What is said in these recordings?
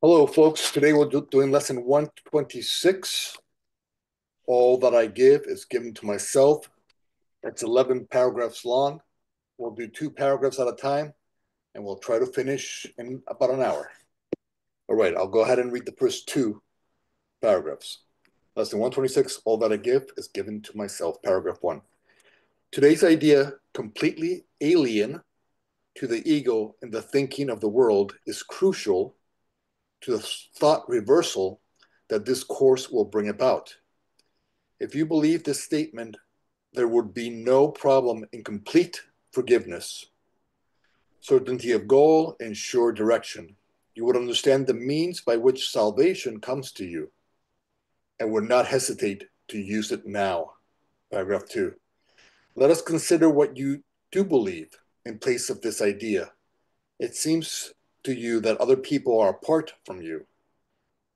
Hello, folks. Today we're doing lesson 126. All that I give is given to myself. It's 11 paragraphs long. We'll do two paragraphs at a time, and we'll try to finish in about an hour. All right, I'll go ahead and read the first two paragraphs. Lesson 126. All that I give is given to myself. Paragraph one. Today's idea, completely alien to the ego and the thinking of the world, is crucial to the thought reversal that this course will bring about. If you believe this statement, there would be no problem in complete forgiveness, certainty of goal, and sure direction. You would understand the means by which salvation comes to you and would not hesitate to use it now. Paragraph 2. Let us consider what you do believe in place of this idea. It seems to you that other people are apart from you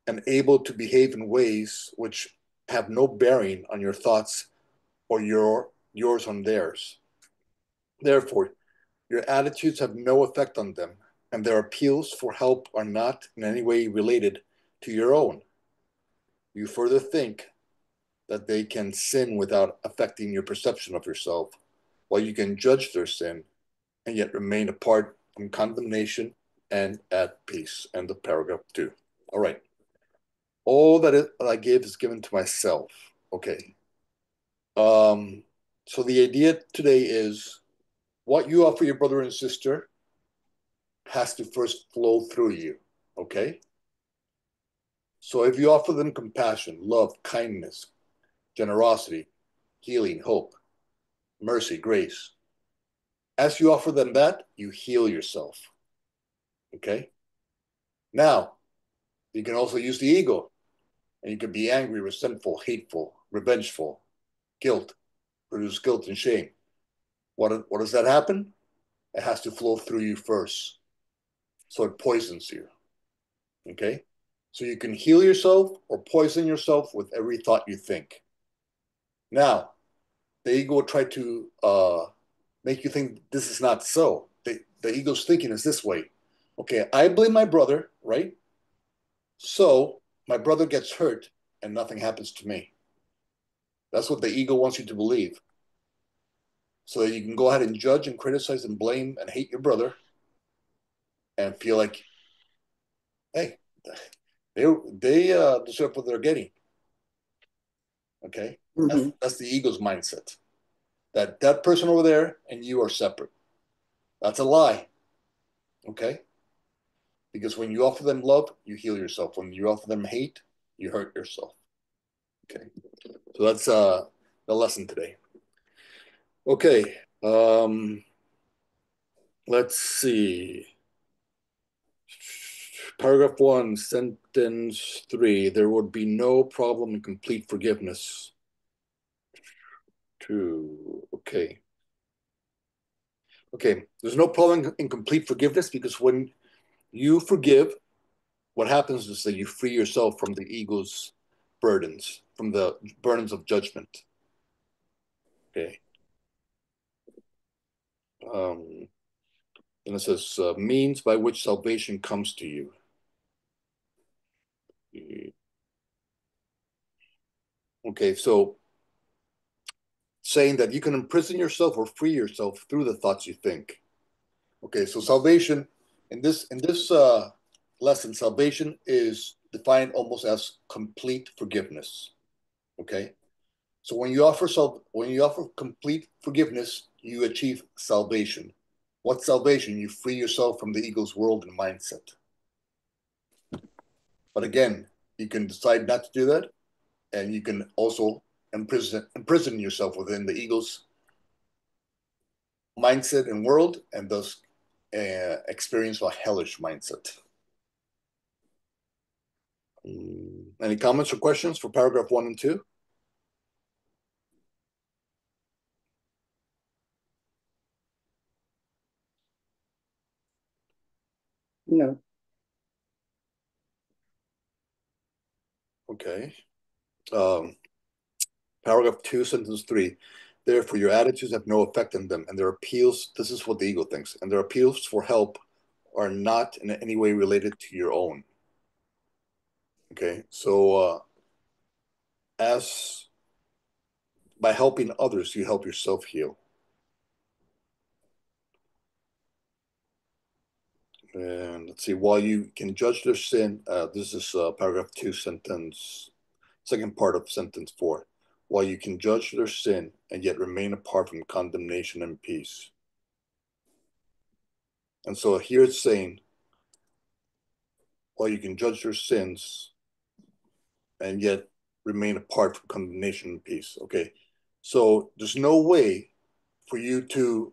and able to behave in ways which have no bearing on your thoughts or yours on theirs. Therefore, your attitudes have no effect on them, and their appeals for help are not in any way related to your own. You further think that they can sin without affecting your perception of yourself, while you can judge their sin and yet remain apart from condemnation and at peace. End of paragraph 2. All right. All that I give is given to myself. Okay. Um, so the idea today is what you offer your brother and sister has to first flow through you. Okay? So if you offer them compassion, love, kindness, generosity, healing, hope, mercy, grace, as you offer them that, you heal yourself. Okay? Now, you can also use the ego, and you can be angry, resentful, hateful, revengeful, guilt, produce guilt and shame. What does that happen? It has to flow through you first. So it poisons you. Okay? So you can heal yourself or poison yourself with every thought you think. Now, the ego will try to make you think this is not so. The ego's thinking is this way. Okay, I blame my brother, right? So my brother gets hurt and nothing happens to me. That's what the ego wants you to believe. So that you can go ahead and judge and criticize and blame and hate your brother and feel like, hey, they deserve what they're getting. Okay, that's Hmm. that's the ego's mindset. That person over there and you are separate. That's a lie. Okay, because when you offer them love, you heal yourself. When you offer them hate, you hurt yourself. Okay, so that's the lesson today. Okay, let's see. Paragraph one, sentence three. There would be no problem in complete forgiveness. Two. Okay. Okay. There's no problem in complete forgiveness because when you forgive, what happens is that you free yourself from the ego's burdens, from the burdens of judgment. Okay. Um, and it says, means by which salvation comes to you. Okay, so saying that you can imprison yourself or free yourself through the thoughts you think. Okay, so salvation in this lesson, salvation is defined almost as complete forgiveness. Okay, so when you offer complete forgiveness, you achieve salvation. What's salvation? You free yourself from the ego's world and mindset. But again, you can decide not to do that, and you can also imprison yourself within the ego's mindset and world, and thus experience a hellish mindset. Any comments or questions for paragraph one and two? No. Okay. Um, Paragraph two, sentence three. Therefore, your attitudes have no effect on them, and their appeals, this is what the ego thinks, and their appeals for help are not in any way related to your own. Okay, so as by helping others, you help yourself heal. And let's see, while you can judge their sin, this is paragraph 2, second part of sentence 4. While you can judge their sin and yet remain apart from condemnation and peace. And so here it's saying, while you can judge their sins and yet remain apart from condemnation and peace. Okay, so there's no way for you to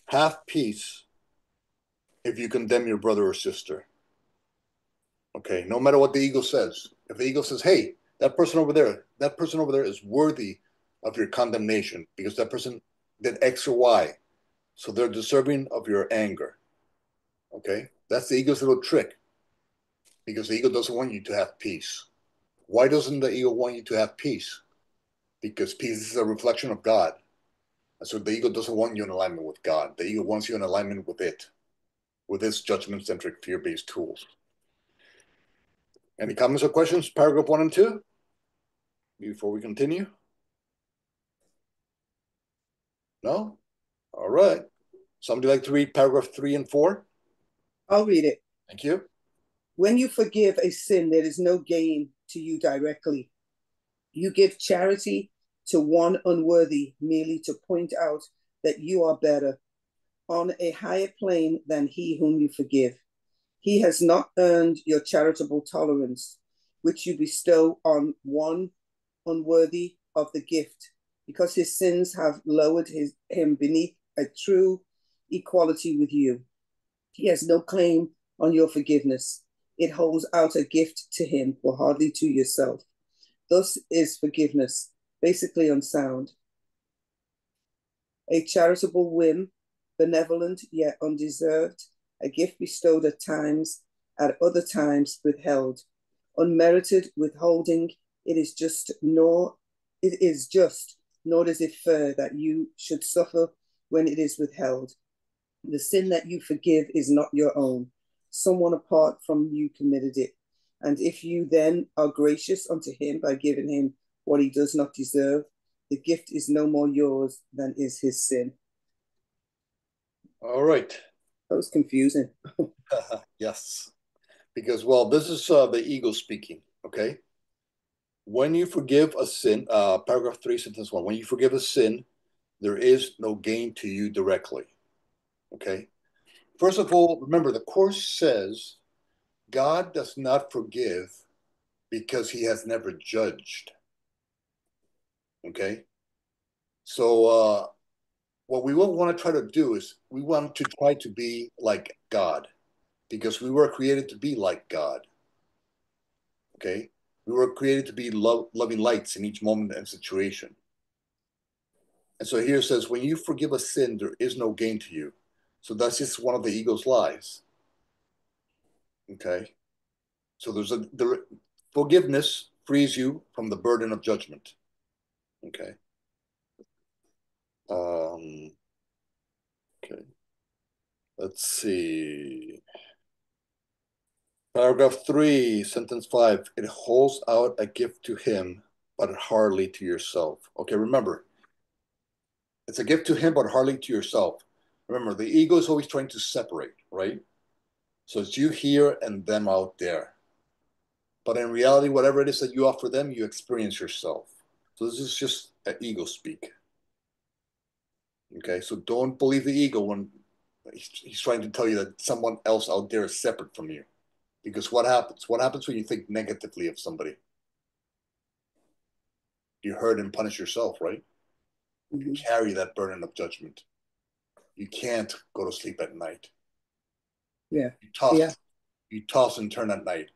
have peace if you condemn your brother or sister. Okay, no matter what the ego says. If the ego says, hey, that person over there is worthy of your condemnation because that person did X or Y. So they're deserving of your anger. Okay, that's the ego's little trick because the ego doesn't want you to have peace. Why doesn't the ego want you to have peace? Because peace is a reflection of God. And so the ego doesn't want you in alignment with God. The ego wants you in alignment with it, with its judgment centric, fear based tools. Any comments or questions? Paragraph 1 and 2 before we continue? No? All right. Somebody like to read paragraph 3 and 4? I'll read it. Thank you. When you forgive a sin, there is no gain to you directly. You give charity to one unworthy merely to point out that you are better, on a higher plane than he whom you forgive. He has not earned your charitable tolerance, which you bestow on one unworthy of the gift, because his sins have lowered him beneath a true equality with you. He has no claim on your forgiveness. It holds out a gift to him, or hardly to yourself. Thus is forgiveness basically unsound. A charitable whim, benevolent yet undeserved, a gift bestowed at other times withheld. Unmerited withholding, it is just, nor does it fair that you should suffer when it is withheld. The sin that you forgive is not your own. Someone apart from you committed it. And if you then are gracious unto him by giving him what he does not deserve, the gift is no more yours than is his sin. All right. That was confusing. Yes. Because, well, this is the ego speaking, okay? When you forgive a sin, paragraph 3, sentence 1, when you forgive a sin, there is no gain to you directly, okay? First of all, remember, the Course says God does not forgive because he has never judged, okay? So, what we will want to try to do is we want to try to be like God because we were created to be like God. Okay, we were created to be loving lights in each moment and situation. And so here it says, when you forgive a sin, there is no gain to you. So that's just one of the ego's lies. Okay, so forgiveness frees you from the burden of judgment. Okay. Um, okay. Let's see. Paragraph 3, sentence 5. It holds out a gift to him, but hardly to yourself. Okay, remember, it's a gift to him, but hardly to yourself. Remember, the ego is always trying to separate, right? So it's you here and them out there. But in reality, whatever it is that you offer them, you experience yourself. So this is just an ego speak. Okay, so don't believe the ego when he's trying to tell you that someone else out there is separate from you. Because what happens? What happens when you think negatively of somebody? You hurt and punish yourself, right? You Mm-hmm. carry that burden of judgment. You can't go to sleep at night. Yeah. You toss, Yeah. you toss and turn at night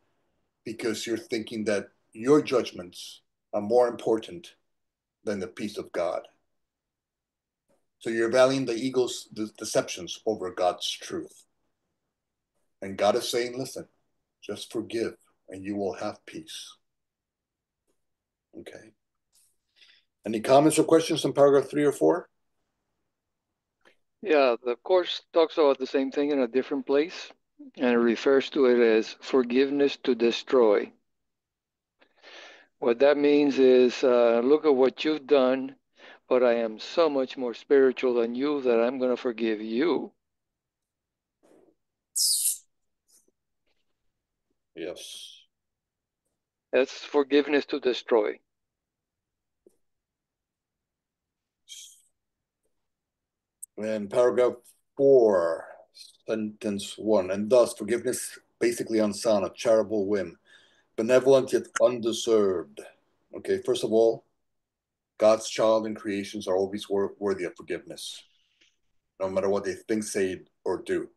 because you're thinking that your judgments are more important than the peace of God. So you're valuing the ego's deceptions over God's truth. And God is saying, listen, just forgive and you will have peace. Okay. Any comments or questions on paragraph 3 or 4? Yeah, the Course talks about the same thing in a different place, and it refers to it as forgiveness to destroy. What that means is, look at what you've done, but I am so much more spiritual than you that I'm going to forgive you. Yes. That's forgiveness to destroy. And paragraph 4, sentence 1, and thus forgiveness basically unsound, a charitable whim, benevolent yet undeserved. Okay, first of all, God's child and creations are always worthy of forgiveness, no matter what they think, say, or do.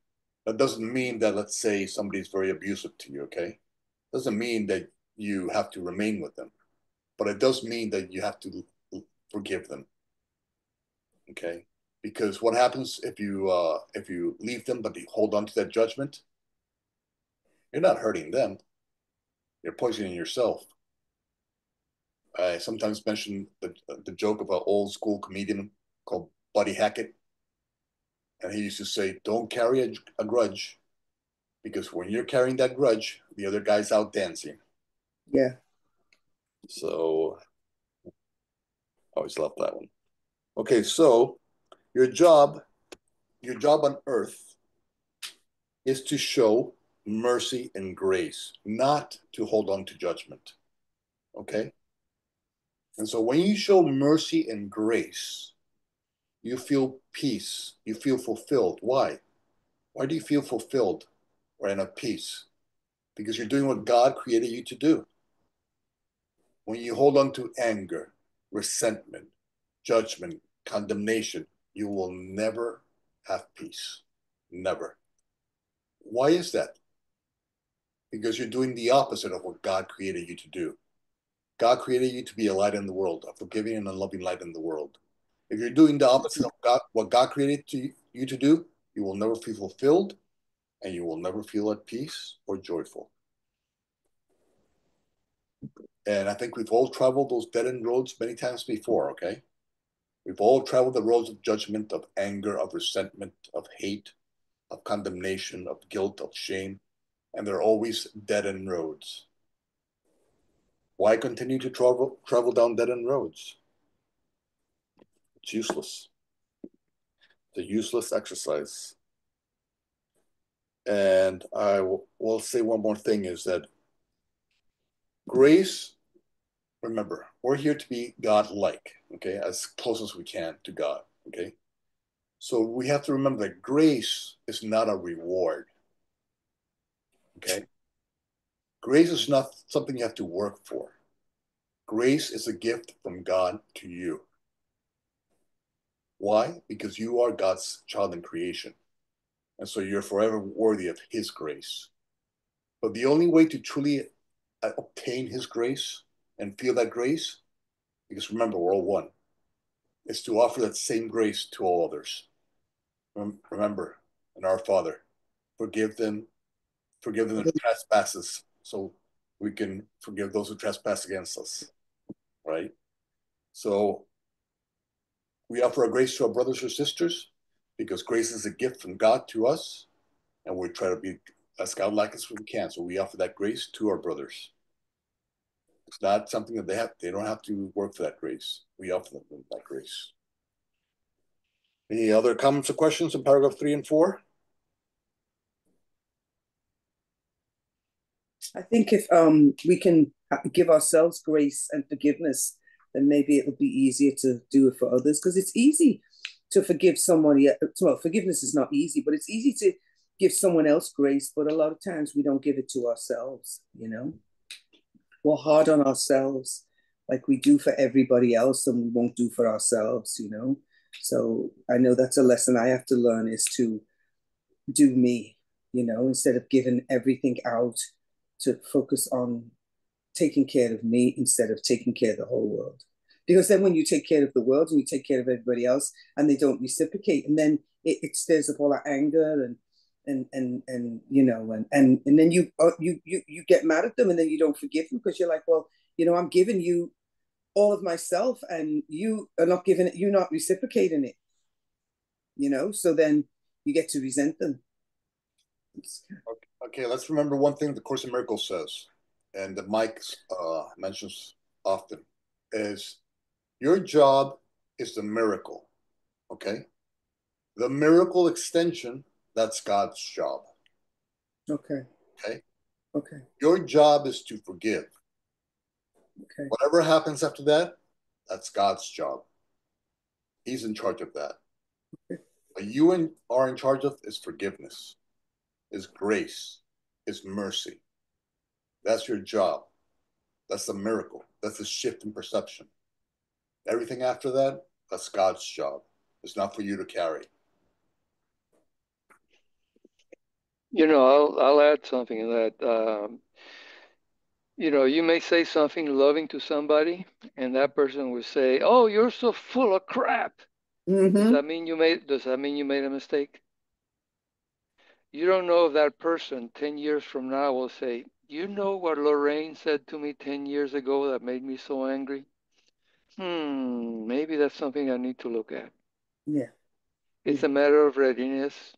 That doesn't mean that, let's say, somebody's very abusive to you, okay? Doesn't mean that you have to remain with them, but it does mean that you have to forgive them, okay? Because what happens if you leave them but you hold on to that judgment? You're not hurting them. You're poisoning yourself. I sometimes mention the joke of an old school comedian called Buddy Hackett, and he used to say, "Don't carry a grudge, because when you're carrying that grudge, the other guy's out dancing." Yeah. So I always love that one. Okay, so your job, your job on earth is to show mercy and grace, not to hold on to judgment. Okay? And so when you show mercy and grace, you feel peace, you feel fulfilled. Why? Why do you feel fulfilled or in a peace? Because you're doing what God created you to do. When you hold on to anger, resentment, judgment, condemnation, you will never have peace. Never. Why is that? Because you're doing the opposite of what God created you to do. God created you to be a light in the world, a forgiving and a loving light in the world. If you're doing the opposite of God, what God created you to do, you will never feel fulfilled and you will never feel at peace or joyful. And I think we've all traveled those dead end roads many times before, okay? We've all traveled the roads of judgment, of anger, of resentment, of hate, of condemnation, of guilt, of shame, and they're always dead end roads. Why continue to travel down dead end roads? It's useless. It's a useless exercise. And I will say one more thing is that grace, remember, we're here to be God-like, okay, as close as we can to God, okay? So we have to remember that grace is not a reward, okay? Grace is not something you have to work for. Grace is a gift from God to you. Why? Because you are God's child in creation. And so you're forever worthy of His grace. But the only way to truly obtain His grace and feel that grace, because remember, we're all one, is to offer that same grace to all others. Remember, and our Father, forgive them, forgive them their trespasses, so we can forgive those who trespass against us, right? So we offer our grace to our brothers or sisters because grace is a gift from God to us, and we try to be as God-like as we can. So we offer that grace to our brothers. It's not something that they don't have to work for that grace. We offer them that grace. Any other comments or questions in paragraph 3 and 4? I think if we can give ourselves grace and forgiveness, then maybe it'll be easier to do it for others, because it's easy to forgive somebody. Well, forgiveness is not easy, but it's easy to give someone else grace. But a lot of times we don't give it to ourselves. We're hard on ourselves, like we do for everybody else, and we won't do for ourselves. So I know that's a lesson I have to learn, is to do me. Instead of giving everything out, to focus on taking care of me instead of taking care of the whole world. Because then when you take care of the world and you take care of everybody else and they don't reciprocate, and then it stirs up all that anger and then you get mad at them, and then you don't forgive them because you're like, well, I'm giving you all of myself and you are not giving it, you're not reciprocating it. So then you get to resent them. Okay, let's remember one thing the Course in Miracles says, and that Mike mentions often, is your job is the miracle. Okay? The miracle extension, that's God's job. Okay. Okay? Okay. Your job is to forgive. Okay. Whatever happens after that, that's God's job. He's in charge of that. Okay. What you are in charge of is forgiveness, is grace, is mercy. That's your job. That's the miracle. That's the shift in perception. Everything after that, that's God's job. It's not for you to carry. I'll add something to that. You may say something loving to somebody, and that person will say, "Oh, you're so full of crap." Does Mm-hmm. that mean you made a mistake? You don't know if that person 10 years from now will say, "You know what Lorraine said to me 10 years ago that made me so angry? Maybe that's something I need to look at." Yeah. It's Yeah. a matter of readiness.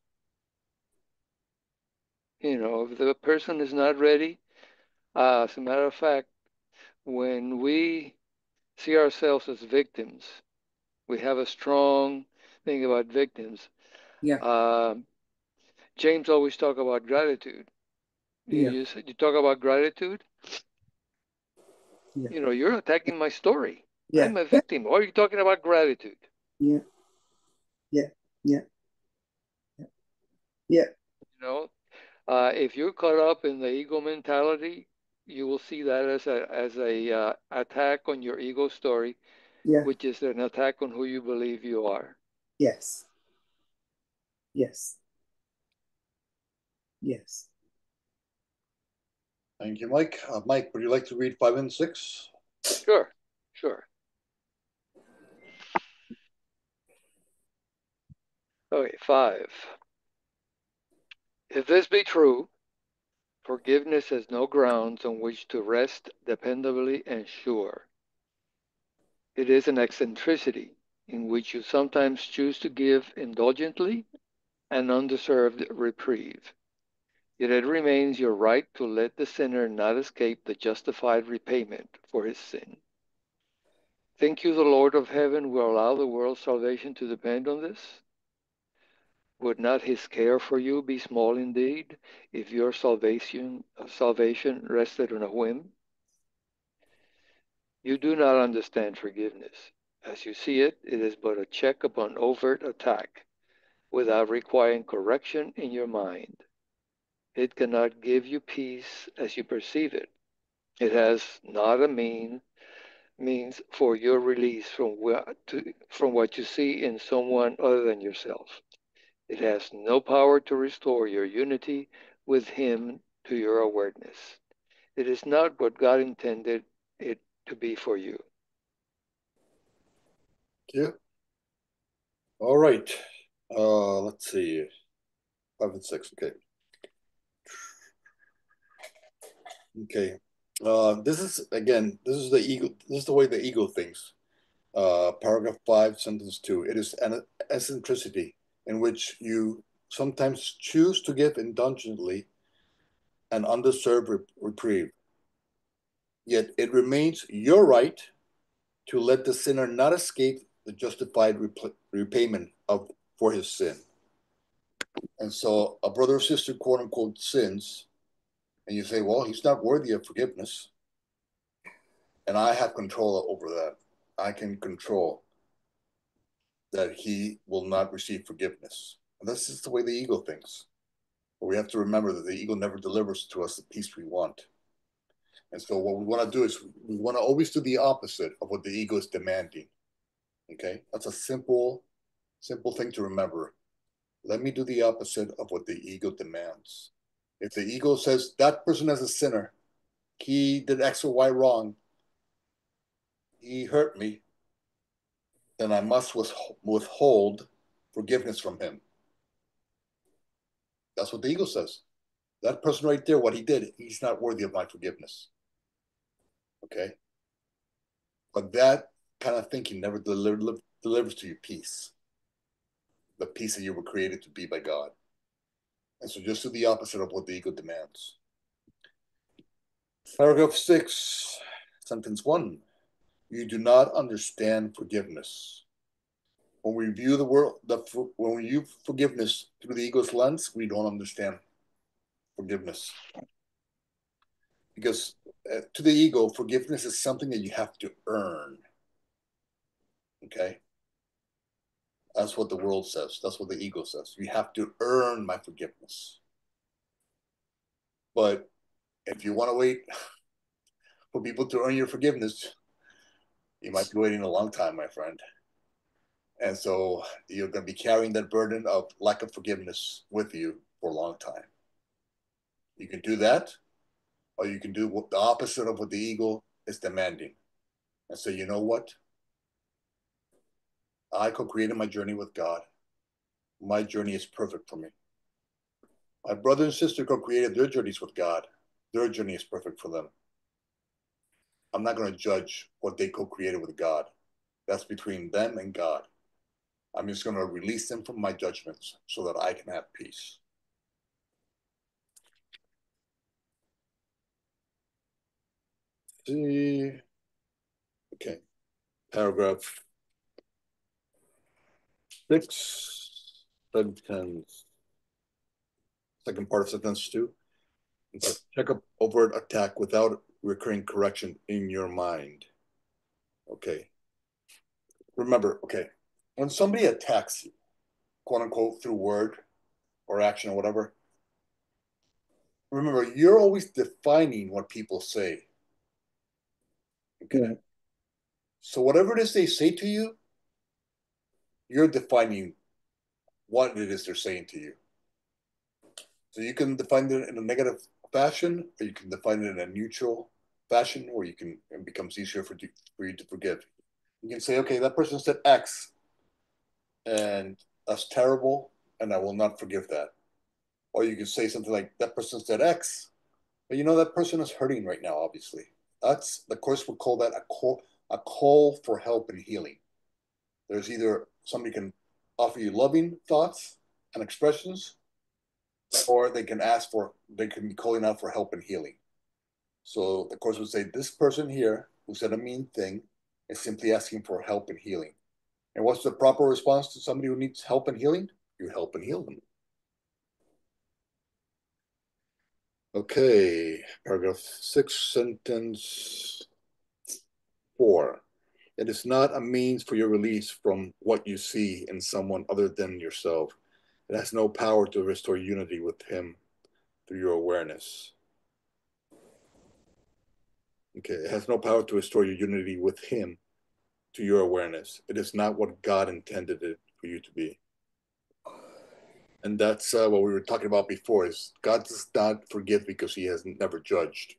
If the person is not ready, as a matter of fact, when we see ourselves as victims, we have a strong thing about victims. Yeah. Uh, James always talk about gratitude. Yeah. You talk about gratitude, Yeah. you're attacking my story. Yeah. I'm a victim. Why are you talking about gratitude? Yeah. Yeah. Yeah. Yeah. If you're caught up in the ego mentality, you will see that as a attack on your ego story, Yeah. which is an attack on who you believe you are. Yes. Yes. Yes. Thank you, Mike. Mike, would you like to read 5 and 6? Sure, sure. Okay, 5. If this be true, forgiveness has no grounds on which to rest dependably and sure. It is an eccentricity in which you sometimes choose to give indulgently an undeserved reprieve. Yet it remains your right to let the sinner not escape the justified repayment for his sin. Think you the Lord of heaven will allow the world's salvation to depend on this? Would not his care for you be small indeed, if your salvation rested on a whim? You do not understand forgiveness. As you see it, it is but a check upon overt attack, without requiring correction in your mind. It cannot give you peace as you perceive it. It has not a means for your release from what you see in someone other than yourself. It has no power to restore your unity with Him to your awareness. It is not what God intended it to be for you. Thank you. All right. Let's see. 5 and 6. Okay. Okay. This is the ego. This is the way the ego thinks. Paragraph 5, sentence 2. It is an eccentricity in which you sometimes choose to give indulgently an undeserved reprieve. Yet it remains your right to let the sinner not escape the justified repayment of for his sin. And so a brother or sister, quote unquote, sins, and you say, well, he's not worthy of forgiveness. And I have control over that. I can control that he will not receive forgiveness. And this is the way the ego thinks. But we have to remember that the ego never delivers to us the peace we want. And so what we want to do is we want to always do the opposite of what the ego is demanding. Okay? That's a simple thing to remember. Let me do the opposite of what the ego demands. If the ego says that person is a sinner, he did X or Y wrong, he hurt me, then I must withhold forgiveness from him. That's what the ego says. That person right there, what he did, he's not worthy of my forgiveness. Okay? But that kind of thinking never delivers to you peace, the peace that you were created to be by God. And so just do the opposite of what the ego demands. Paragraph 6, sentence 1. You do not understand forgiveness. When we view the world, when we view forgiveness through the ego's lens, we don't understand forgiveness. Because to the ego, forgiveness is something that you have to earn. Okay? That's what the world says. That's what the ego says. You have to earn my forgiveness. But if you want to wait for people to earn your forgiveness, you might be waiting a long time, my friend. And so you're going to be carrying that burden of lack of forgiveness with you for a long time. You can do that, or you can do what the opposite of what the ego is demanding. And say, you know what? I co-created my journey with God. My journey is perfect for me. My brother and sister co-created their journeys with God. Their journey is perfect for them. I'm not going to judge what they co-created with God. That's between them and God. I'm just going to release them from my judgments so that I can have peace. See. Okay. Paragraph 6, sentence, second part of sentence 2. Check up overt attack without recurring correction in your mind. Okay. Remember, okay, when somebody attacks you, quote unquote, through word or action or whatever, remember, you're always defining what people say. Okay. So whatever it is they say to you, you're defining what it is they're saying to you. So you can define it in a negative fashion, or you can define it in a neutral fashion, or you can, it becomes easier for you to forgive. You can say, okay, that person said X, and that's terrible, and I will not forgive that. Or you can say something like, that person said X, but you know that person is hurting right now, obviously. That's, the course would call that a call for help and healing. There's either somebody can offer you loving thoughts and expressions, or they can be calling out for help and healing. So the course would say, this person here who said a mean thing is simply asking for help and healing. And what's the proper response to somebody who needs help and healing? You help and heal them. Okay, paragraph 6, sentence 4. It is not a means for your release from what you see in someone other than yourself. It has no power to restore unity with him through your awareness. Okay, it has no power to restore your unity with him to your awareness. It is not what God intended it for you to be. And that's what we were talking about before, is God does not forgive because he has never judged.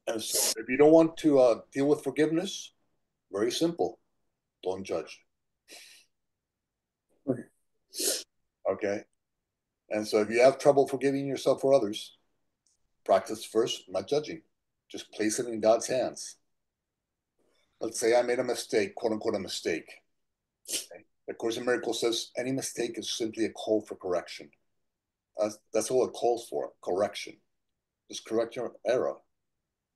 And so if you don't want to deal with forgiveness, very simple, don't judge. Okay? And so if you have trouble forgiving yourself or others, practice first not judging. Just place it in God's hands. Let's say I made a mistake, quote unquote, a mistake. Okay? The Course in Miracles says any mistake is simply a call for correction. That's all it calls for, correction. Just correct your error.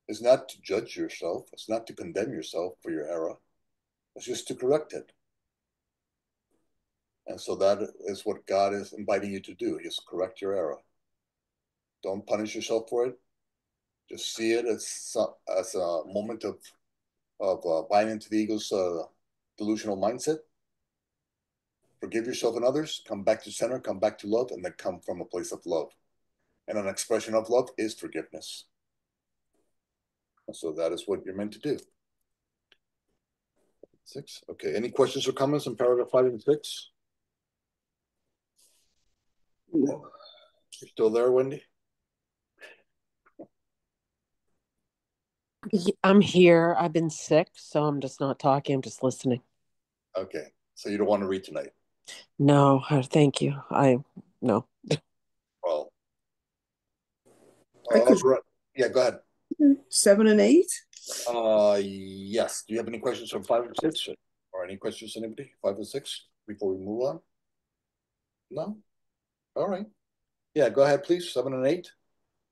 It's not to judge yourself. It's not to condemn yourself for your error. It's just to correct it. And so that is what God is inviting you to do. Just correct your error. Don't punish yourself for it. Just see it as a moment of buying into the ego's delusional mindset. Forgive yourself and others. Come back to center. Come back to love, and then come from a place of love. And an expression of love is forgiveness. And so that is what you're meant to do. 6. Okay. Any questions or comments on paragraph 5 and 6? No. You're still there, Wendy? I'm here. I've been sick, so I'm just not talking. I'm just listening. Okay. So you don't want to read tonight? No, thank you. No. Well, I could. right. Yeah, go ahead. 7 and 8. Yes. Do you have any questions on 5 and 6, or any questions, anybody? 5 and 6 before we move on? No. All right. Yeah, go ahead, please. 7 and 8.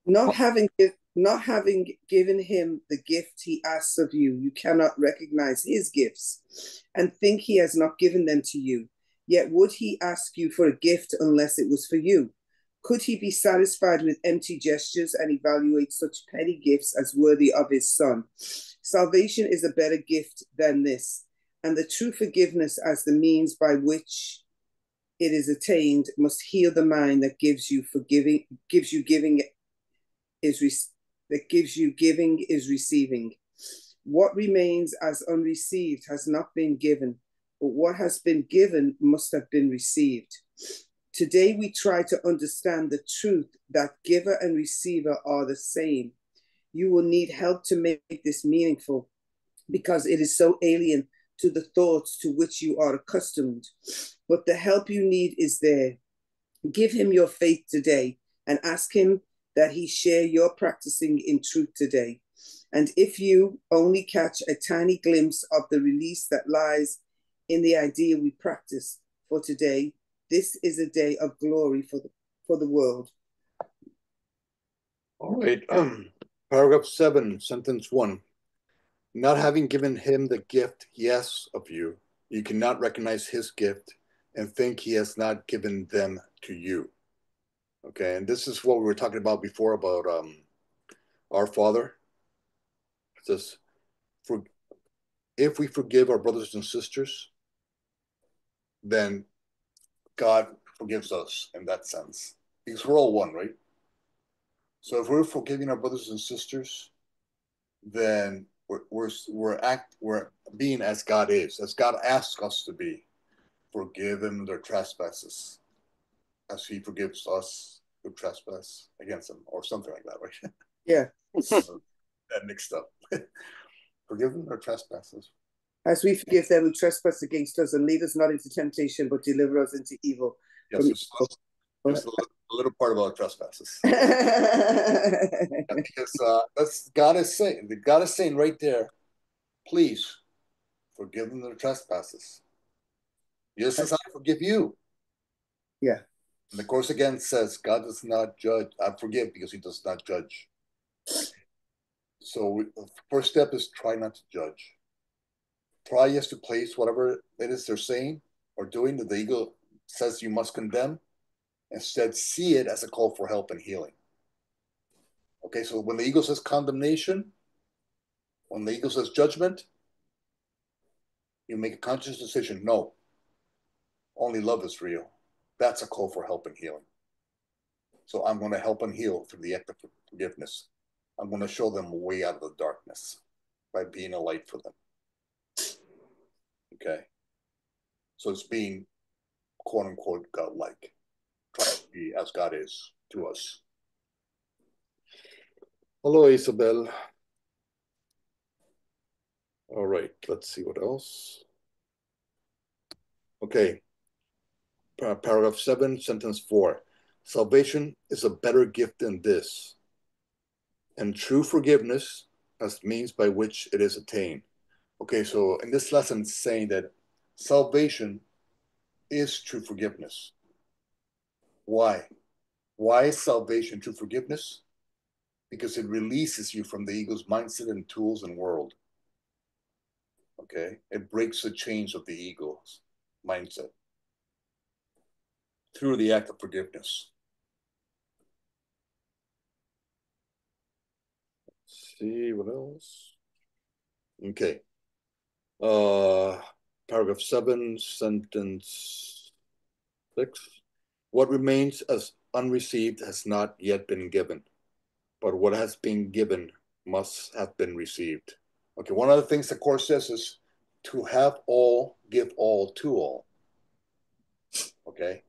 Not having Not having given him the gift he asks of you, you cannot recognize his gifts and think he has not given them to you. Yet would he ask you for a gift unless it was for you? Could he be satisfied with empty gestures and evaluate such petty gifts as worthy of his son? Salvation is a better gift than this, and the true forgiveness as the means by which it is attained must heal the mind that gives you giving is receiving. What remains as unreceived has not been given, but what has been given must have been received. Today we try to understand the truth that giver and receiver are the same. You will need help to make this meaningful because it is so alien to the thoughts to which you are accustomed. But the help you need is there. Give him your faith today and ask him that he share your practicing in truth today. And if you only catch a tiny glimpse of the release that lies in the idea we practice for today, this is a day of glory for the world. All right. Paragraph 7, sentence 1. Not having given him the gift he asks of you, you cannot recognize his gift and think he has not given them to you. Okay, and this is what we were talking about before about our Father. It says, if we forgive our brothers and sisters, then God forgives us in that sense. Because we're all one, right? So if we're forgiving our brothers and sisters, then we're being as God is, as God asks us to be. Forgive them their trespasses, as He forgives us who trespass against Him, or something like that, right? Yeah. That mixed up. Forgive them their trespasses. As we forgive them who trespass against us, and lead us not into temptation, but deliver us into evil. Yes, there's a little part about trespasses. Because that's God is saying. God is saying right there, please forgive them their trespasses. Just as I forgive you. Yeah. And the Course again says God does not judge. I forgive because He does not judge. So the first step is try not to judge. Try just to place whatever it is they're saying or doing that the ego says you must condemn. Instead, see it as a call for help and healing. Okay, so when the ego says condemnation, when the ego says judgment, you make a conscious decision. No, only love is real. That's a call for help and healing. So I'm going to help and heal through the act of forgiveness. I'm going to show them a way out of the darkness by being a light for them. Okay. So it's being quote unquote God-like. Try to be as God is to us. Hello, Isabel. All right, let's see what else. Okay. Paragraph 7, sentence 4. Salvation is a better gift than this, and true forgiveness as means by which it is attained. Okay, so in this lesson, it's saying that salvation is true forgiveness. Why? Why is salvation true forgiveness? Because it releases you from the ego's mindset and tools and world. Okay, it breaks the chains of the ego's mindset through the act of forgiveness. Let's see what else. Okay. Paragraph 7, sentence 6. What remains as unreceived has not yet been given, but what has been given must have been received. Okay, one of the things the Course says is to have all, give all to all. Okay,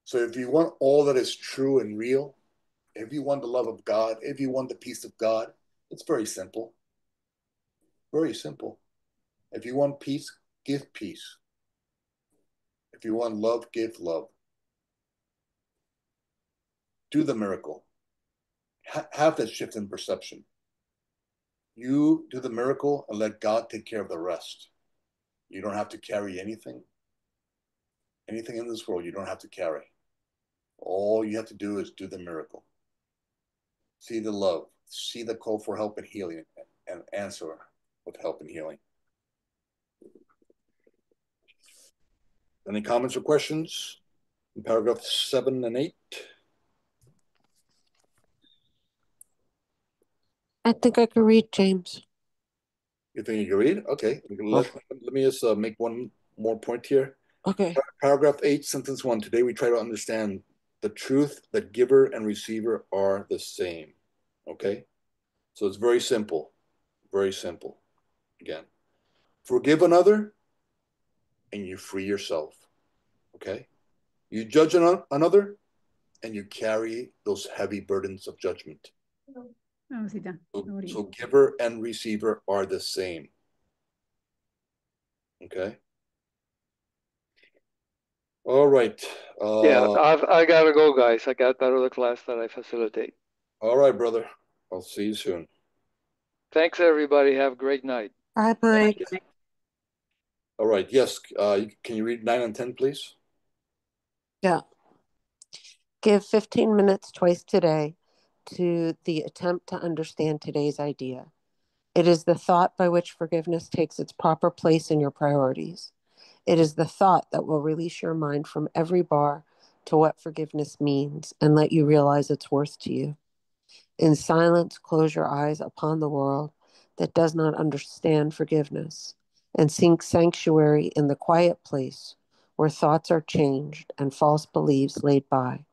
so if you want all that is true and real, if you want the love of God, if you want the peace of God, it's very simple. Very simple. If you want peace, give peace. If you want love, give love. Do the miracle. Have that shift in perception. You do the miracle and let God take care of the rest. You don't have to carry anything. Anything in this world you don't have to carry. All you have to do is do the miracle. See the love, see the call for help and healing and answer with help and healing. Any comments or questions in paragraph 7 and 8? I think I could read, James. You think you can read? Okay. Let me just make one more point here. Okay. Paragraph 8, sentence 1. Today we try to understand the truth that giver and receiver are the same. Okay? So it's very simple. Very simple. Again, forgive another and you free yourself. Okay? You judge another and you carry those heavy burdens of judgment. So giver and receiver are the same. Okay? All right. Yeah, I gotta go, guys. I got that other class that I facilitate. All right, brother. I'll see you soon. Thanks, everybody. Have a great night. Bye, Mike. All right. Yes. Can you read 9 and 10, please? Yeah. Give 15 minutes twice today to the attempt to understand today's idea. It is the thought by which forgiveness takes its proper place in your priorities. It is the thought that will release your mind from every bar to what forgiveness means and let you realize its worth to you. In silence, close your eyes upon the world that does not understand forgiveness and seek sanctuary in the quiet place where thoughts are changed and false beliefs laid by.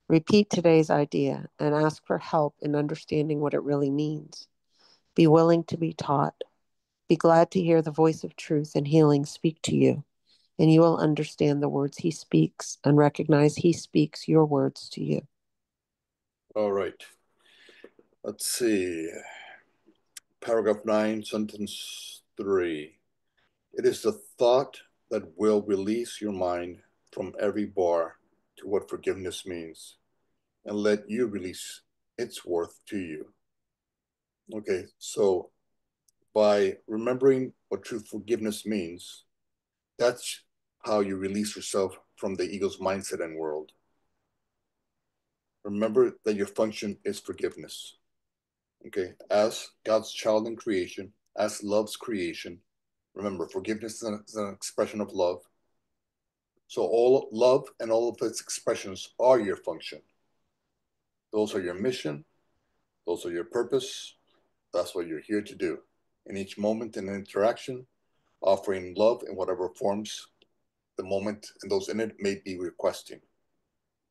Repeat today's idea and ask for help in understanding what it really means. Be willing to be taught. Be glad to hear the voice of truth and healing speak to you, and you will understand the words he speaks and recognize he speaks your words to you. All right. Let's see. Paragraph 9, sentence 3. It is the thought that will release your mind from every bar to what forgiveness means and let you release its worth to you. Okay, so by remembering what true forgiveness means, that's how you release yourself from the ego's mindset and world. Remember that your function is forgiveness. Okay, as God's child in creation, as love's creation, remember, forgiveness is an expression of love. So all love and all of its expressions are your function. Those are your mission. Those are your purpose. That's what you're here to do. In each moment and interaction, offering love in whatever forms the moment and those in it may be requesting.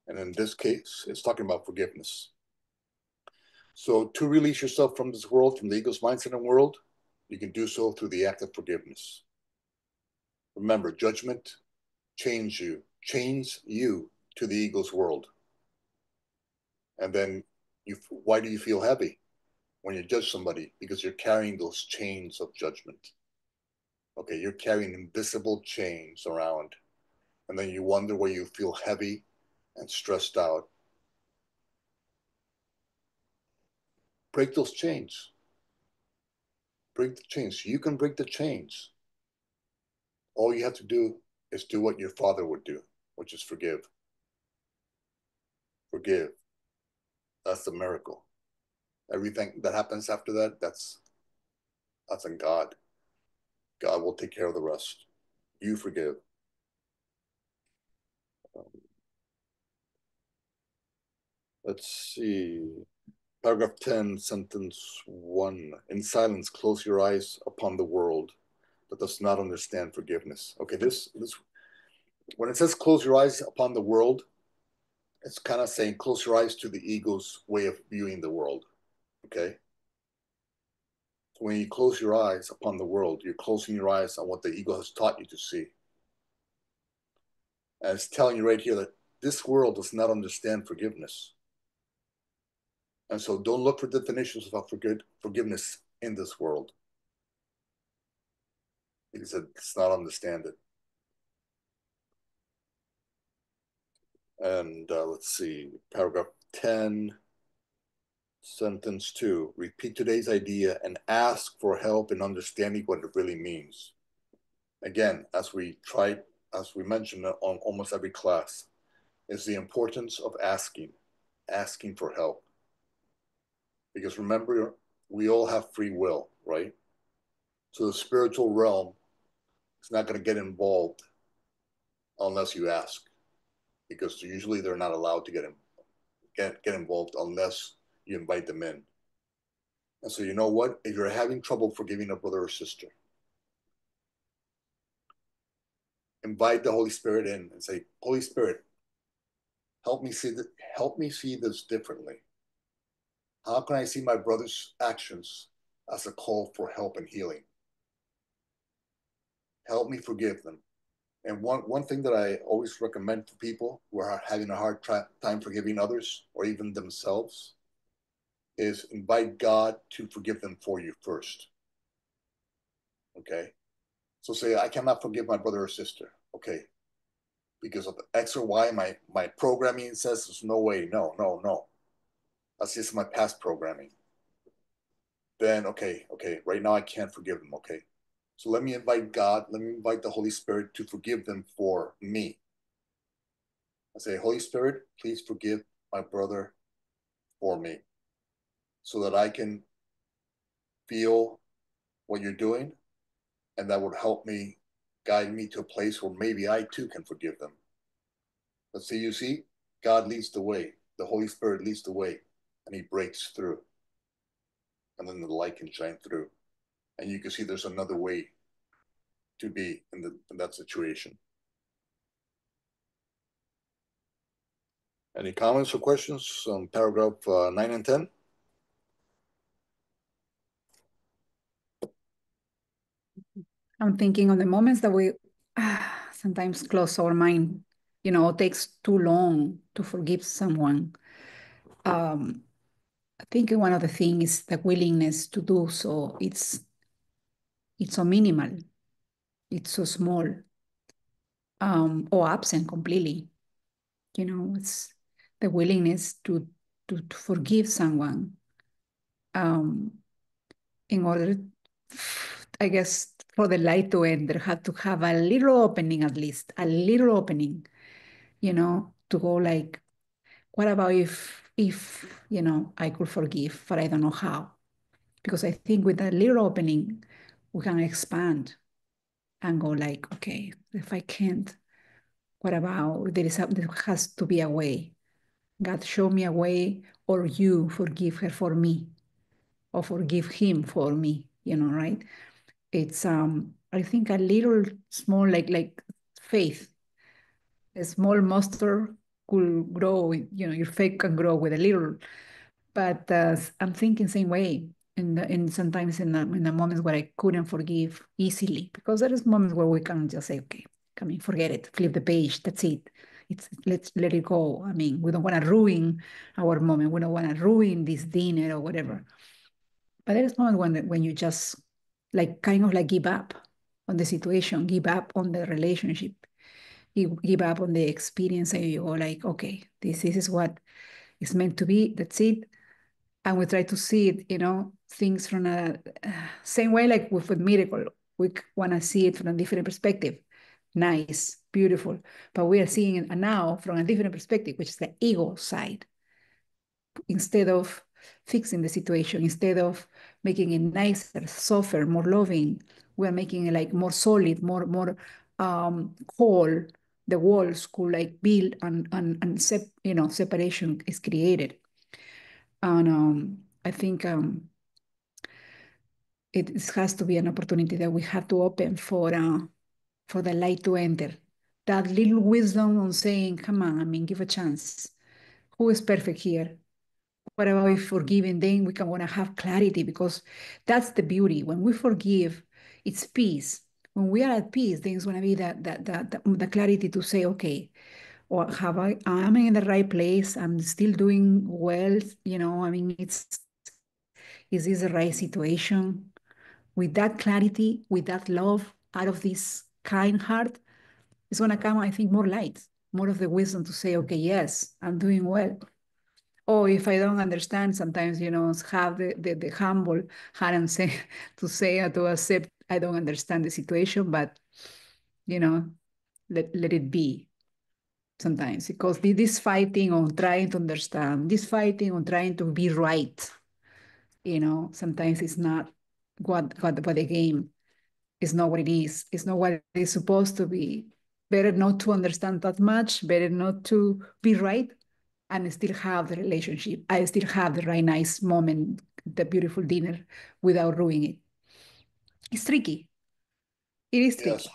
And in this case, it's talking about forgiveness. So to release yourself from this world, from the ego's mindset and world, you can do so through the act of forgiveness. Remember, judgment chains you to the ego's world. And then why do you feel heavy when you judge somebody? Because you're carrying those chains of judgment. Okay, you're carrying invisible chains around. And then you wonder why you feel heavy and stressed out. Break those chains. Break the chains. You can break the chains. All you have to do is do what your father would do, which is forgive. Forgive. That's the miracle. Everything that happens after that, that's in God. God will take care of the rest. You forgive. Let's see. Paragraph 10, sentence 1. In silence, close your eyes upon the world that does not understand forgiveness. Okay, this when it says close your eyes upon the world, it's kind of saying close your eyes to the ego's way of viewing the world. Okay? So when you close your eyes upon the world, you're closing your eyes on what the ego has taught you to see. And it's telling you right here that this world does not understand forgiveness. And so don't look for definitions of forgiveness in this world, because it does not understand it. And let's see, paragraph 10, sentence 2. Repeat today's idea and ask for help in understanding what it really means. Again, as we mentioned on almost every class, is the importance of asking for help. Because remember, we all have free will, right? So the spiritual realm is not going to get involved unless you ask, because usually they're not allowed to get involved unless you invite them in. And so you know what? If you're having trouble forgiving a brother or sister, invite the Holy Spirit in and say, Holy Spirit, help me see this differently. How can I see my brother's actions as a call for help and healing? Help me forgive them. And one thing that I always recommend for people who are having a hard time forgiving others or even themselves is invite God to forgive them for you first. Okay? So say, I cannot forgive my brother or sister. Okay. Because of X or Y, my programming says there's no way. No. That's just my past programming. Then, okay, right now I can't forgive them. Okay. So let me invite God, let me invite the Holy Spirit to forgive them for me. I say, Holy Spirit, please forgive my brother for me so that I can feel what you're doing, and that would help me guide me to a place where maybe I too can forgive them. But see, you see, God leads the way, the Holy Spirit leads the way, and he breaks through. And then the light can shine through. And you can see there's another way to be in that situation. Any comments or questions on paragraph 9 and 10? I'm thinking on the moments that we sometimes close our mind, it takes too long to forgive someone. I think one of the things is the willingness to do so. It's so minimal, it's so small, or absent completely. It's the willingness to forgive someone, in order, I guess, for the light to enter, had to have a little opening, at least a little opening, to go like, what about if I could forgive, but I don't know how? Because I think with that little opening, we can expand and go like, okay, if I can't, what about there has to be a way. God, show me a way, or you forgive her for me, or forgive him for me, right? It's I think a little small, like faith. A small mustard could grow, your faith can grow with a little. But I'm thinking same way. Sometimes in the moments where I couldn't forgive easily, because there is moments where we can just say, okay, come in, forget it, flip the page, that's it. Let's let it go. I mean, we don't want to ruin our moment. We don't want to ruin this dinner or whatever. But there is moments when you just like kind of like give up on the situation, give up on the relationship, give up on the experience, and you go like, okay, this is what it's meant to be. That's it. And we try to see it, things from a same way like with miracle. We want to see it from a different perspective. Nice, beautiful. But we are seeing it now from a different perspective, which is the ego side. Instead of fixing the situation, instead of making it nicer, softer, more loving, we are making it like more solid, more whole. The walls could like build and separation is created. And I think it has to be an opportunity that we have to open for the light to enter. That little wisdom on saying, come on, I mean, give a chance. Who is perfect here? What about if forgiving? Then we can want to have clarity, because that's the beauty. When we forgive, it's peace. When we are at peace, then it's going to be the clarity to say, okay, or am I in the right place? I'm still doing well. I mean, is this the right situation? With that clarity, with that love, out of this kind heart, it's going to come, I think, more light, more of the wisdom to say, okay, yes, I'm doing well. Or if I don't understand, sometimes, have the humble heart and say, to accept, I don't understand the situation, but, let it be sometimes. Because this fighting on trying to understand, this fighting on trying to be right, Sometimes it's not what the game is not what it is. It's not what it's supposed to be. Better not to understand that much, better not to be right and still have the relationship. I still have the right nice moment, the beautiful dinner without ruining it. It's tricky. It is tricky. Yes.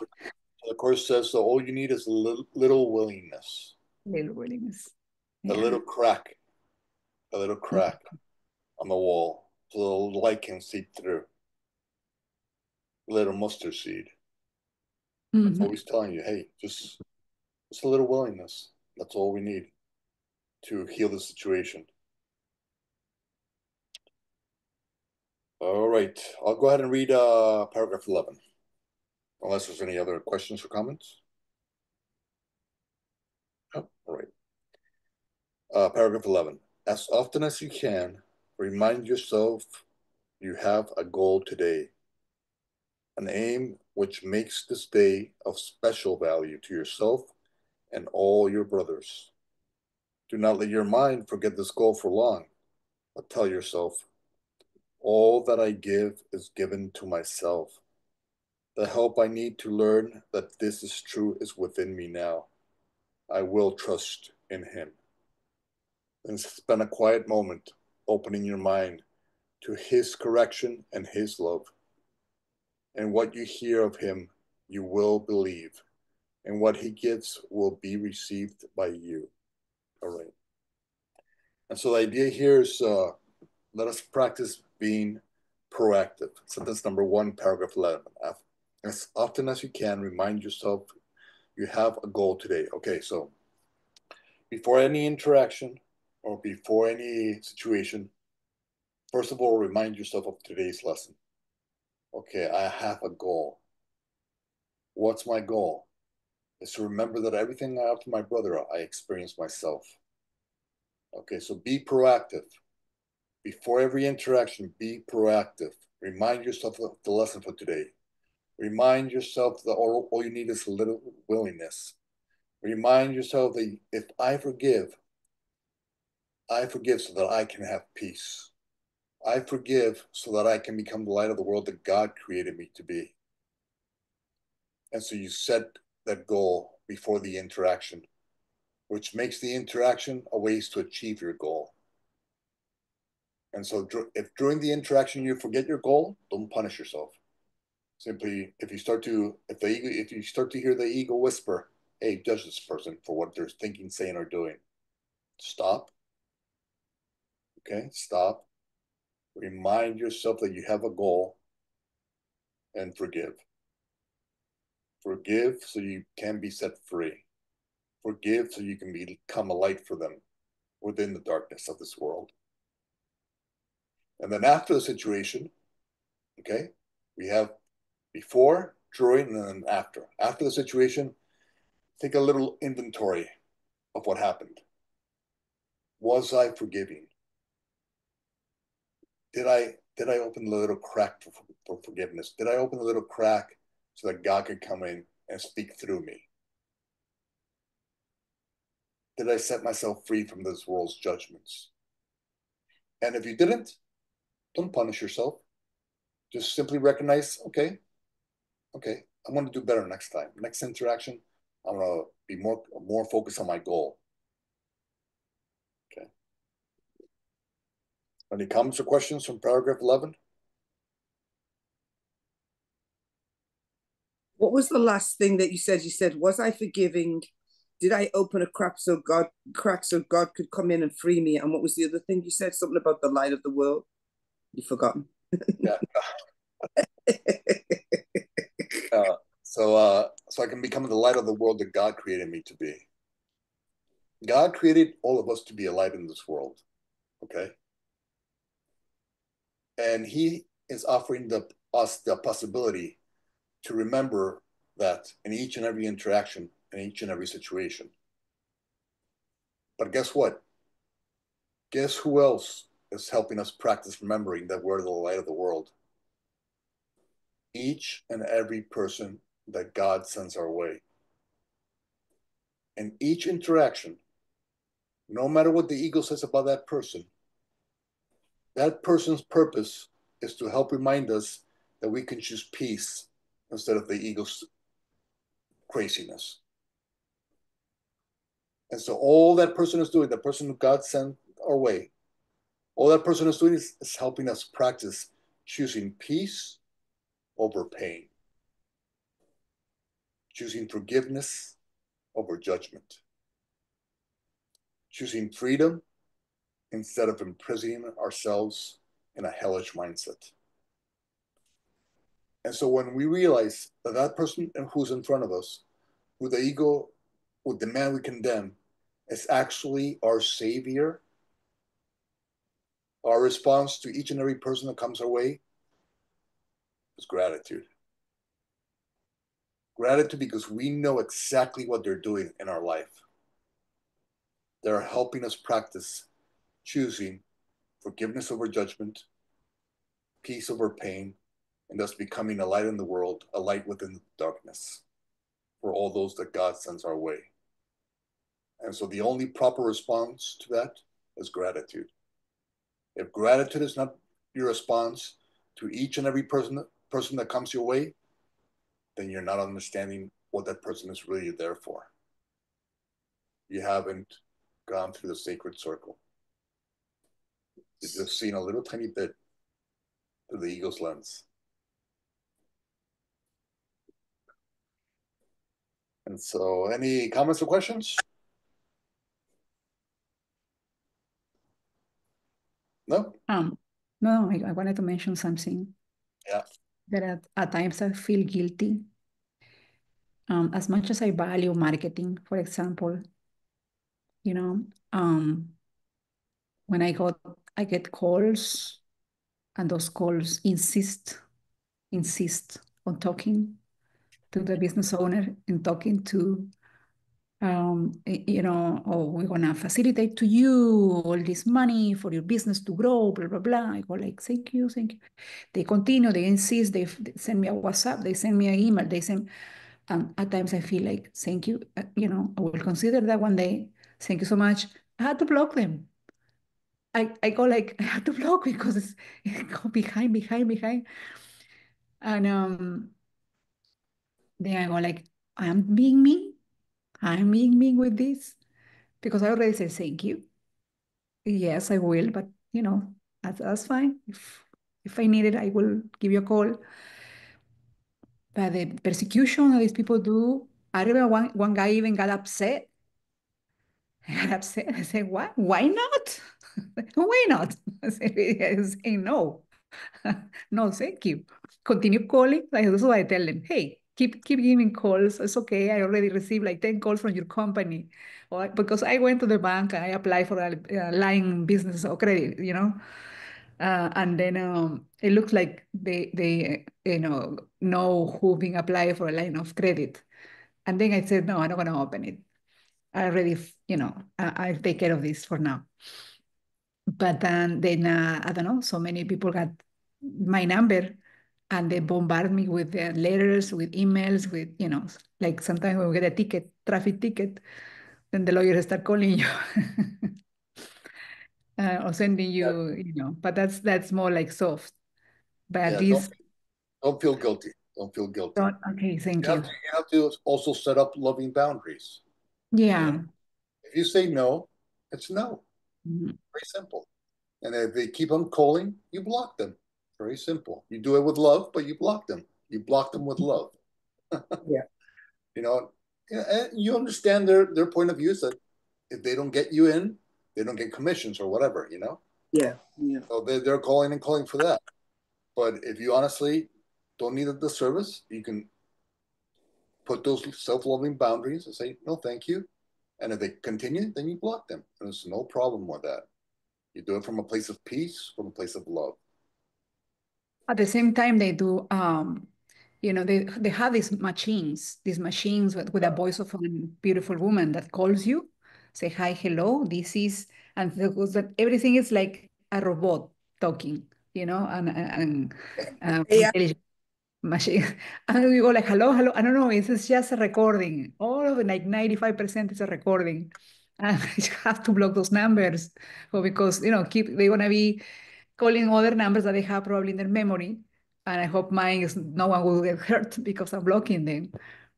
The course says, so all you need is a little willingness. Little willingness. A little crack. A little crack on the wall so the light can seep through. A little mustard seed. It's always telling you, hey, just a little willingness. That's all we need to heal the situation. All right. I'll go ahead and read paragraph 11. Unless there's any other questions or comments. Oh, all right. Paragraph 11. As often as you can, remind yourself you have a goal today, an aim which makes this day of special value to yourself and all your brothers. Do not let your mind forget this goal for long, but tell yourself, all that I give is given to myself. The help I need to learn that this is true is within me now. I will trust in him. And spend a quiet moment opening your mind to his correction and his love. And what you hear of him, you will believe. And what he gives will be received by you. All right. And so the idea here is let us practice being proactive. So that's number 1, paragraph 11. As often as you can, remind yourself you have a goal today. Okay, so before any interaction or before any situation, first of all, remind yourself of today's lesson. Okay, I have a goal. What's my goal? Is to remember that everything I have to my brother, I experience myself. Okay, so be proactive. Before every interaction, be proactive. Remind yourself of the lesson for today. Remind yourself that all you need is a little willingness. Remind yourself that if I forgive so that I can have peace. I forgive so that I can become the light of the world that God created me to be. And so you set that goal before the interaction, which makes the interaction a ways to achieve your goal. And so if during the interaction you forget your goal, don't punish yourself. Simply, if you start to hear the ego whisper, hey, judge this person for what they're thinking, saying, or doing, stop. Okay, stop. Remind yourself that you have a goal and forgive. Forgive so you can be set free. Forgive so you can become a light for them within the darkness of this world. And then after the situation, okay, we have before, during, and then after. After the situation, take a little inventory of what happened. Was I forgiving? Did I open the little crack for forgiveness? Did I open the little crack so that God could come in and speak through me? Did I set myself free from this world's judgments? And if you didn't, don't punish yourself. Just simply recognize, okay, I'm going to do better next time. Next interaction, I'm going to be more focused on my goal. Okay. Any comments or questions from paragraph 11? What was the last thing that you said? You said, was I forgiving? Did I open a crack so God could come in and free me? And what was the other thing you said? Something about the light of the world. You've forgotten. Yeah. So I can become the light of the world that God created me to be. God created all of us to be a light in this world. Okay. And he is offering us the possibility to remember that in each and every interaction, in each and every situation. But guess what? Guess who else is helping us practice remembering that we're the light of the world? Each and every person that God sends our way. And each interaction, no matter what the ego says about that person, that person's purpose is to help remind us that we can choose peace instead of the ego's craziness. And so all that person is doing, the person God sent our way, all that person is doing is helping us practice choosing peace over pain, choosing forgiveness over judgment, choosing freedom instead of imprisoning ourselves in a hellish mindset. And so when we realize that that person who's in front of us, who the ego would demand we condemn, is actually our savior, our response to each and every person that comes our way is gratitude. Gratitude because we know exactly what they're doing in our life. They're helping us practice choosing forgiveness over judgment, peace over pain, and thus becoming a light in the world, a light within the darkness for all those that God sends our way. And so the only proper response to that is gratitude. If gratitude is not your response to each and every person that comes your way, then you're not understanding what that person is really there for. You haven't gone through the sacred circle. You've just seen a little tiny bit through the ego's lens. And so, any comments or questions? No? No, I wanted to mention something. Yeah. That at times I feel guilty. As much as I value marketing, for example, you know, when I get calls and those calls insist on talking to the business owner and talking to oh, we're gonna facilitate to you all this money for your business to grow, blah blah blah. I go like, thank you, thank you. They continue, they insist, they send me a WhatsApp, they send me an email, they send. At times I feel like, thank you, I will consider that one day. Thank you so much. I had to block them. I go like, I have to block because it go behind. And then I go like, I'm being mean. I'm being mean with this because I already said thank you. Yes, I will, but that's fine. If I need it, I will give you a call. But the persecution that these people do, I remember one guy even got upset. I got upset. I said, what? Why not? Why not? I said no. No, thank you. Continue calling. Like, that's what I tell them. Hey, keep giving calls. It's okay. I already received like 10 calls from your company. Because I went to the bank, I applied for a line business or credit, and then it looks like they know who being applied for a line of credit. And then I said, no, I'm not going to open it. I already, I'll take care of this for now. But then I don't know, so many people got my number and they bombard me with letters, with emails, with, like sometimes when we get a ticket, traffic ticket, then the lawyers start calling you or sending you, but that's more like soft. But Yeah, this, don't feel guilty. Don't feel guilty. okay, thank you. You have to also set up loving boundaries. Yeah. If you say no, it's no. Mhm. Very simple. And if they keep on calling, you block them. Very simple. You do it with love, but you block them. You block them with love. Yeah. And you understand their point of view is that if they don't get you in, they don't get commissions or whatever, Yeah. So they're calling and calling for that. But if you honestly don't need the service, you can put those self-loving boundaries and say, no, thank you. And if they continue, then you block them. There's no problem with that. You do it from a place of peace, from a place of love. At the same time, they do, they have these machines with a voice of a beautiful woman that calls you, say hi, hello, this is, and that everything is like a robot talking, and Yeah. intelligent machine. And we go like, hello, hello. I don't know, it's just a recording. All of it, like 95% is a recording. And you have to block those numbers because, they want to be calling other numbers that they have probably in their memory. And I hope mine is no one will get hurt because I'm blocking them.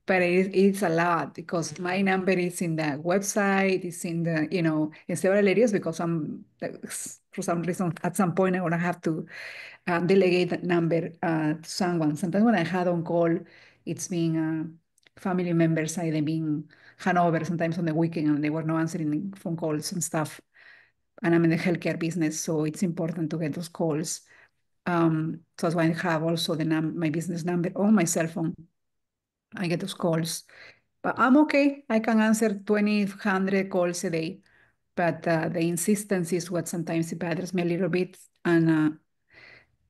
But it's a lot because my number is in the website, it's in the, in several areas because for some reason, at some point, I'm going to have to delegate that number to someone. Sometimes when I had on call, it's been family members, they've been Hanover sometimes on the weekend and they were not answering phone calls and stuff. And I'm in the healthcare business, so it's important to get those calls. So that's why I have also my business number on my cell phone. I get those calls, but I'm okay. I can answer 2,100 calls a day, but the insistence is what sometimes it bothers me a little bit. And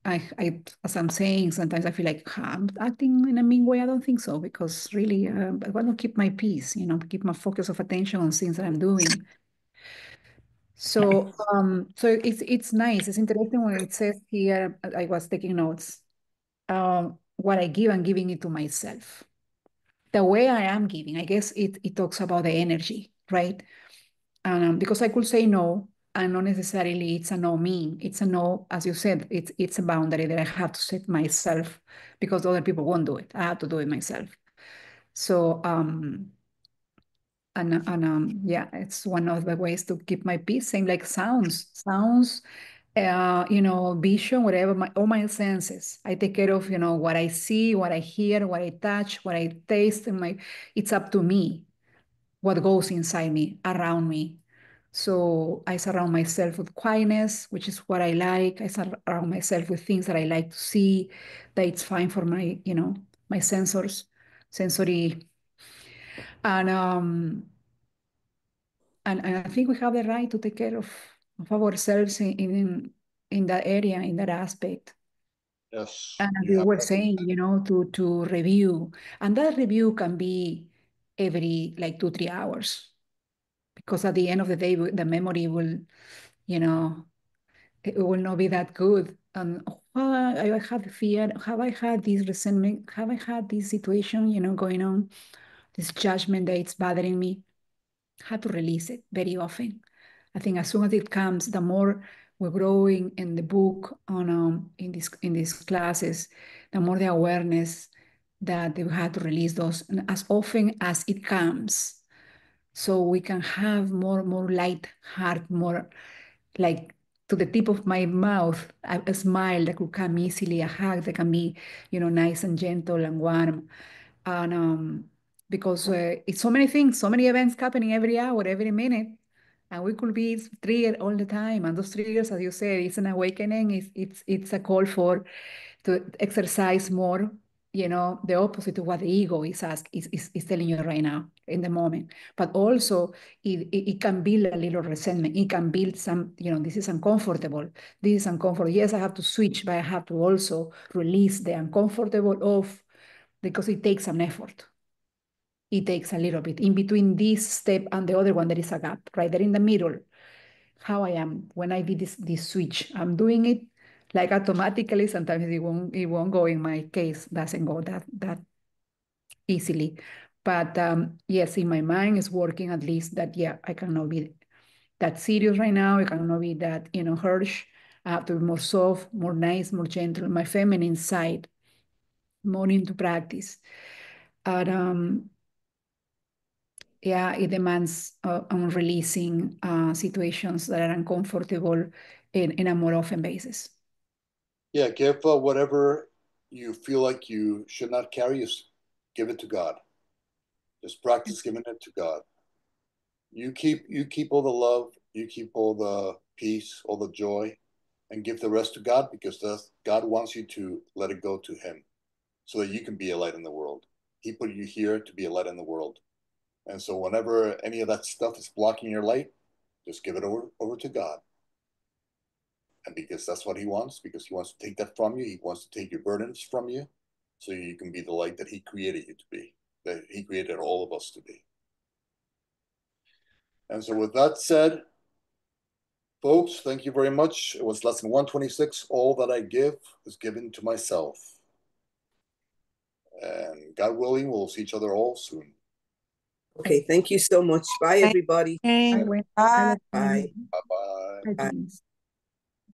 as I'm saying, sometimes I feel like I'm acting in a mean way. I don't think so, because really, I want to keep my peace, keep my focus of attention on things that I'm doing. So, it's nice. It's interesting when it says here. I was taking notes. What I give, I'm giving it to myself. The way I am giving, I guess it talks about the energy, right? Because I could say no, and not necessarily it's a no mean. It's a no, as you said, it's a boundary that I have to set myself because other people won't do it. I have to do it myself. So, yeah, it's one of the ways to keep my peace. Same like sounds, vision, whatever, all my senses. I take care of, what I see, what I hear, what I touch, what I taste, and it's up to me what goes inside me, around me. So I surround myself with quietness, which is what I like. I surround myself with things that I like to see, that it's fine for my sensory. And and I think we have the right to take care of ourselves in that area, in that aspect. Yes. And as you were saying, to review. And that review can be every like 2-3 hours. Because at the end of the day, the memory will, it will not be that good. And I had the fear. Have I had this resentment? Have I had this situation, going on? This judgment that it's bothering me. I had to release it very often. I think as soon as it comes, the more we're growing in the book on in these classes, the more the awareness that we had to release those, and as often as it comes, so we can have more light heart, more like to the tip of my mouth, a smile that could come easily, a hug that can be, nice and gentle and warm. And because it's so many things, so many events happening every hour, every minute, and we could be triggered all the time. And those triggers, as you said, it's an awakening. It's a call to exercise more, the opposite of what the ego is telling you right now in the moment. But also it can build a little resentment. It can build some, this is uncomfortable. This is uncomfortable. Yes, I have to switch, but I have to also release the uncomfortable off because it takes an effort. It takes a little bit. In between this step and the other one, there is a gap, right there in the middle. How I am when I did this switch. I'm doing it like automatically. Sometimes it won't go. In my case, doesn't go that easily. But yes, in my mind is working at least that, yeah, I cannot be that serious right now. I cannot be that, harsh. I have to be more soft, more nice, more gentle. My feminine side, more into practice. And yeah, it demands on releasing situations that are uncomfortable in a more often basis. Yeah, give whatever you feel like you should not carry, give it to God. Just practice giving it to God. You keep all the love, you keep all the peace, all the joy, and give the rest to God, because God wants you to let it go to Him so that you can be a light in the world. He put you here to be a light in the world. And so whenever any of that stuff is blocking your light, just give it over to God. And because that's what He wants, because He wants to take that from you. He wants to take your burdens from you so you can be the light that He created you to be, that He created all of us to be. And so with that said, folks, thank you very much. It was lesson 126. All that I give is given to myself. And God willing, we'll see each other all soon. Okay, thank you so much. Bye, everybody. Thanks. Bye. Bye. Bye-bye. Bye.